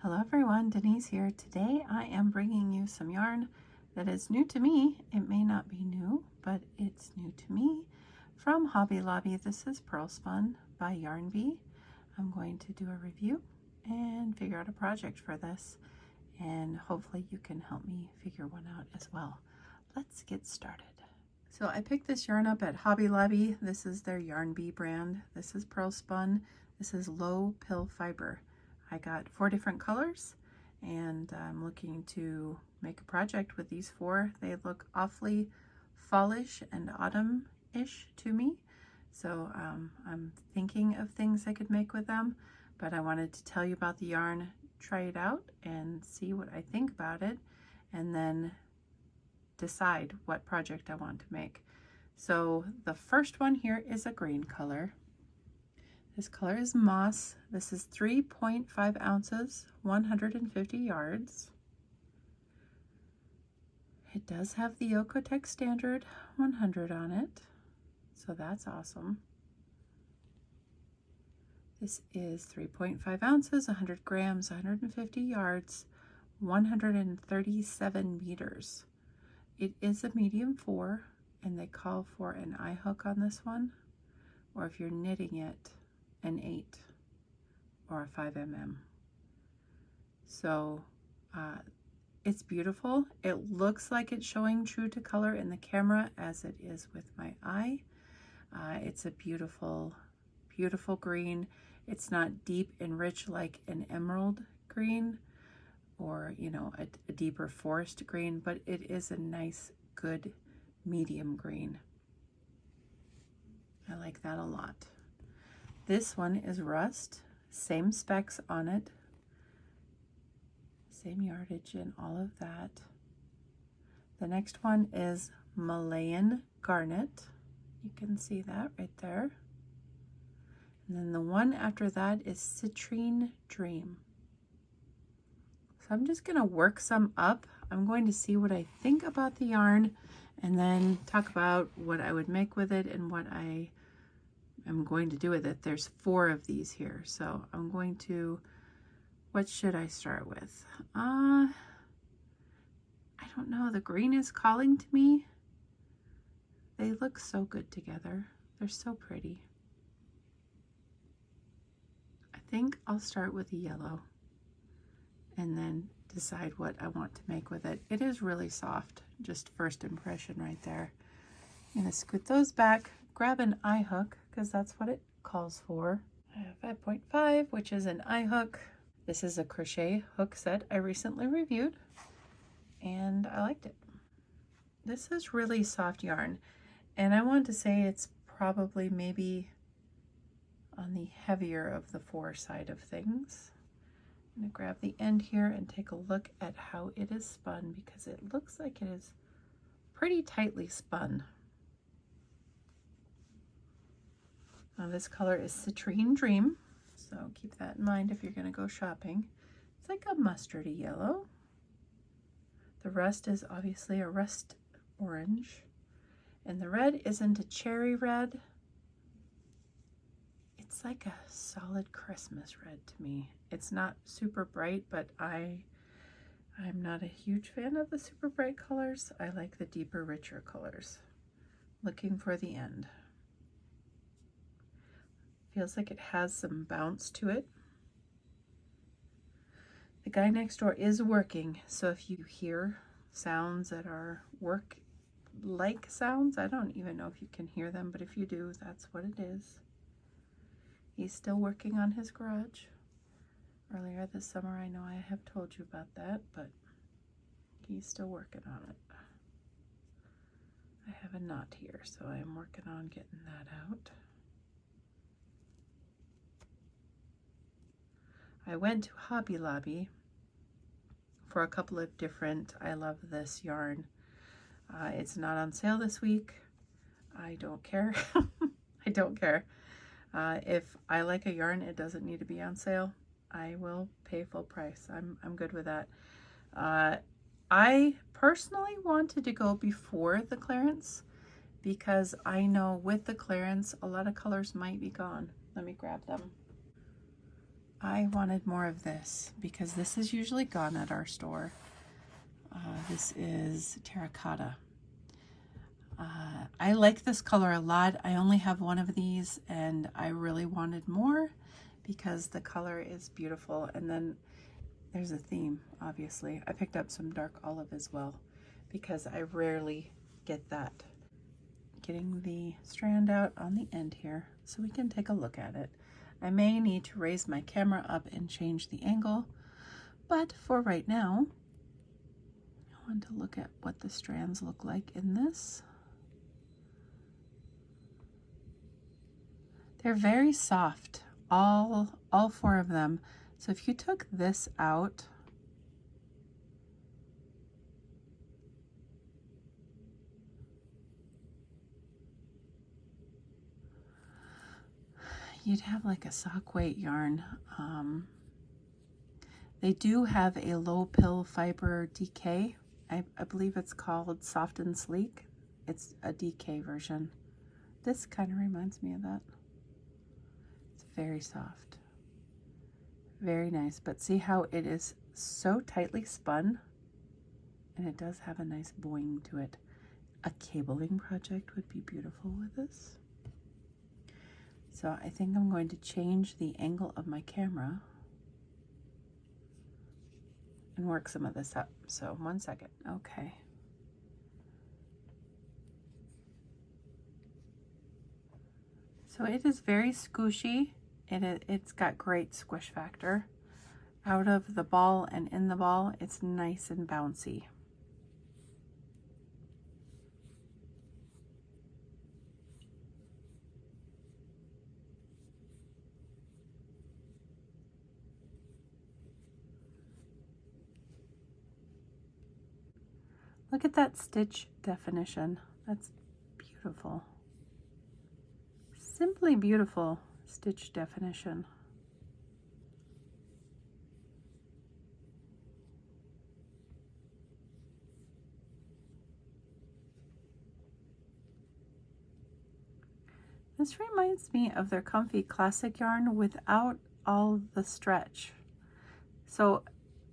Hello everyone, Denise here. Today I am bringing you some yarn that is new to me. It may not be new, but it's new to me from Hobby Lobby. This is Pearlspun by Yarn Bee. I'm going to do a review and figure out a project for this, and hopefully you can help me figure one out as well. Let's get started. So I picked this yarn up at Hobby Lobby. This is their Yarn Bee brand. This is Pearlspun. This is low pill fiber. I got 4 different colors, and I'm looking to make a project with these 4. They look awfully fallish and autumn-ish to me, so I'm thinking of things I could make with them, but I wanted to tell you about the yarn, try it out, and see what I think about it, and then decide what project I want to make. So the first one here is a green color. This color is Moss. This is 3.5 ounces, 150 yards. It does have the Okotex standard 100 on it, so that's awesome. This is 3.5 ounces, 100 grams, 150 yards, 137 meters. It is a medium 4, and they call for an eye hook on this one, or if you're knitting it, an 8 or a 5 mm. So it's beautiful. It looks like it's showing true to color in the camera as it is with my eye. It's a beautiful, beautiful green. It's not deep and rich like an emerald green or, you know, a deeper forest green, but it is a nice, good medium green. I like that a lot. This one is Rust, same specs on it, same yardage and all of that. The next one is Malayan Garnet. You can see that right there. And then the one after that is Citrine Dream. So I'm just gonna work some up. I'm going to see what I think about the yarn and then talk about what I would make with it and what I'm going to do with it. There's 4 of these here, so I'm going to, what should I start with? I don't know, the green is calling to me. They look so good together. They're so pretty. I think I'll start with the yellow and then decide what I want to make with it. It is really soft, just first impression right there. I'm gonna scoot those back, grab an eye hook, because that's what it calls for. I have 5.5, which is an eye hook. This is a crochet hook set I recently reviewed, and I liked it. This is really soft yarn, and I want to say it's probably maybe on the heavier of the 4 side of things. I'm gonna grab the end here and take a look at how it is spun, because it looks like it is pretty tightly spun. This color is Citrine Dream, so keep that in mind if you're going to go shopping. It's like a mustardy yellow. The rust is obviously a rust orange, and the red isn't a cherry red. It's like a solid Christmas red to me. It's not super bright, but I'm not a huge fan of the super bright colors. I like the deeper, richer colors. Looking for the end. Feels like it has some bounce to it. The guy next door is working, so if you hear sounds that are work-like sounds, I don't even know if you can hear them, but if you do, that's what it is. He's still working on his garage. Earlier this summer, I know I have told you about that, but he's still working on it. I have a knot here, so I'm working on getting that out. I went to Hobby Lobby for a couple of different, I love this yarn. It's not on sale this week. I don't care. I don't care. If I like a yarn, it doesn't need to be on sale. I will pay full price. I'm good with that. I personally wanted to go before the clearance because I know with the clearance, a lot of colors might be gone. Let me grab them. I wanted more of this because this is usually gone at our store. This is terracotta. I like this color a lot. I only have one of these and I really wanted more because the color is beautiful. And then there's a theme, obviously. I picked up some dark olive as well because I rarely get that. Getting the strand out on the end here so we can take a look at it. I may need to raise my camera up and change the angle, but for right now, I want to look at what the strands look like in this. They're very soft, all four of them. So if you took this out, you'd have like a sock weight yarn. They do have a low pill fiber DK. I believe it's called Soft and Sleek. It's a DK version. This kind of reminds me of that. It's very soft. Very nice, but see how it is so tightly spun? And it does have a nice boing to it. A cabling project would be beautiful with this. So I think I'm going to change the angle of my camera and work some of this up. So 1 second. Okay. So it is very squishy. It's got great squish factor. Out of the ball and in the ball, it's nice and bouncy. Look at that stitch definition. That's beautiful. Simply beautiful stitch definition. This reminds me of their Comfy Classic yarn without all the stretch. So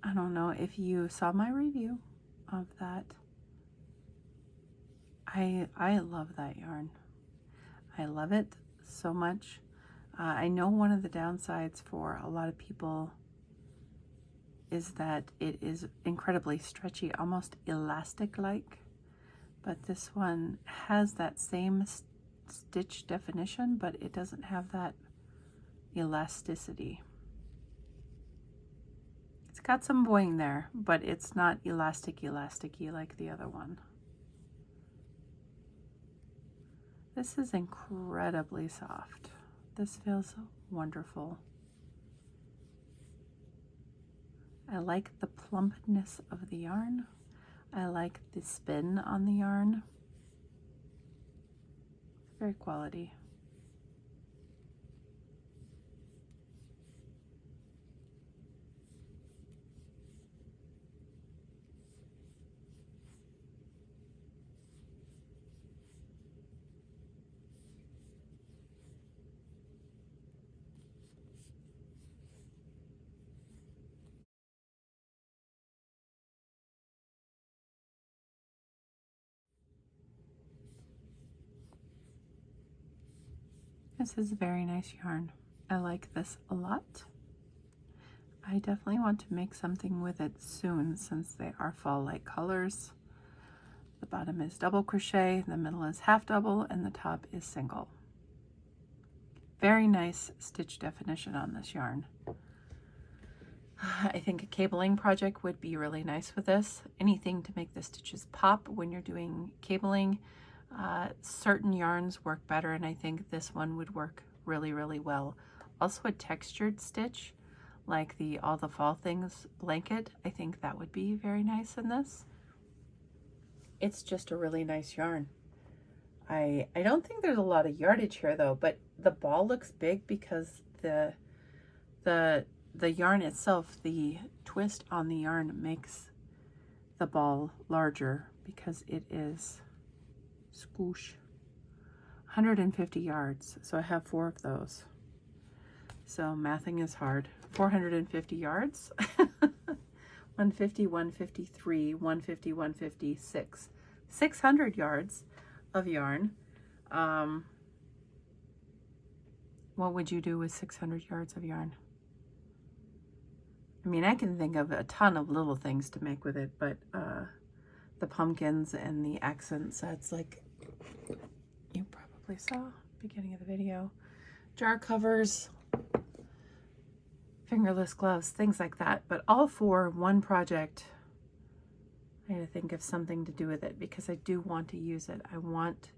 I don't know if you saw my review of that. I love that yarn. I love it so much. I know one of the downsides for a lot of people is that it is incredibly stretchy, almost elastic-like, but this one has that same stitch definition, but it doesn't have that elasticity. It's got some boing there, but it's not elasticy like the other one. This is incredibly soft. This feels wonderful. I like the plumpness of the yarn. I like the spin on the yarn. Very quality. This is a very nice yarn. I like this a lot. I definitely want to make something with it soon since they are fall-like colors. The bottom is double crochet, the middle is half double, and the top is single. Very nice stitch definition on this yarn. I think a cabling project would be really nice with this. Anything to make the stitches pop when you're doing cabling. Certain yarns work better, and I think this one would work really, really well. Also a textured stitch, like the All the Fall Things blanket. I think that would be very nice in this. It's just a really nice yarn. I don't think there's a lot of yardage here though, but the ball looks big because the yarn itself, the twist on the yarn makes the ball larger because it is squoosh. 150 yards, so I have 4 of those. So mathing is hard. 450 yards. 150, 153, 150, 156, 600 yards of yarn. What would you do with 600 yards of yarn? I mean, I can think of a ton of little things to make with it, but the pumpkins and the accent sets, like you probably saw beginning of the video, jar covers, fingerless gloves, things like that, but all for one project. I had to think of something to do with it because I do want to use it. I want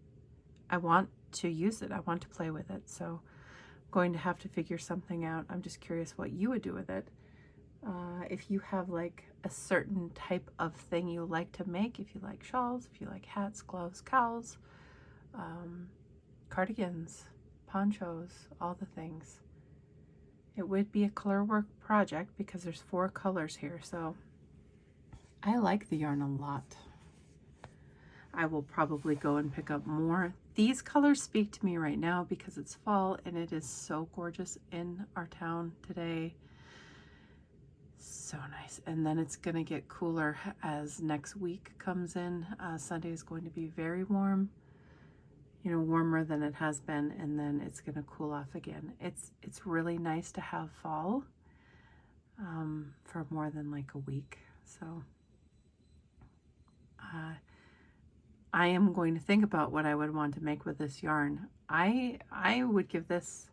to use it. I want to play with it. So I'm going to have to figure something out. I'm just curious what you would do with it. If you have like a certain type of thing you like to make, if you like shawls, if you like hats, gloves, cowls, cardigans, ponchos, all the things. It would be a color work project because there's 4 colors here, so I like the yarn a lot. I will probably go and pick up more. These colors speak to me right now because it's fall and it is so gorgeous in our town today. So nice. And then it's going to get cooler as next week comes in. Sunday is going to be very warm, you know, warmer than it has been, and then it's going to cool off again. It's really nice to have fall for more than like a week. So I am going to think about what I would want to make with this yarn. I would give this,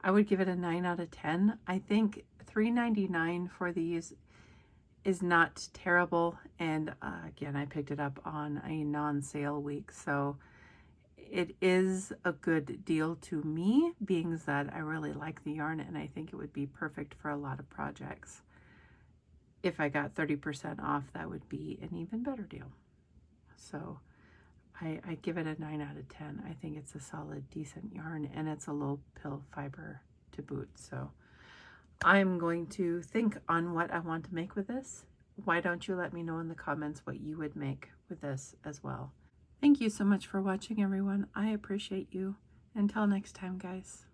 I would give it a 9 out of 10. I think $3.99 for these is not terrible, and again, I picked it up on a non-sale week, so it is a good deal to me, being that I really like the yarn and I think it would be perfect for a lot of projects. If I got 30% off, that would be an even better deal. So I give it a 9 out of 10. I think it's a solid, decent yarn, and it's a low pill fiber to boot. So I'm going to think on what I want to make with this. Why don't you let me know in the comments what you would make with this as well. Thank you so much for watching, everyone. I appreciate you. Until next time, guys.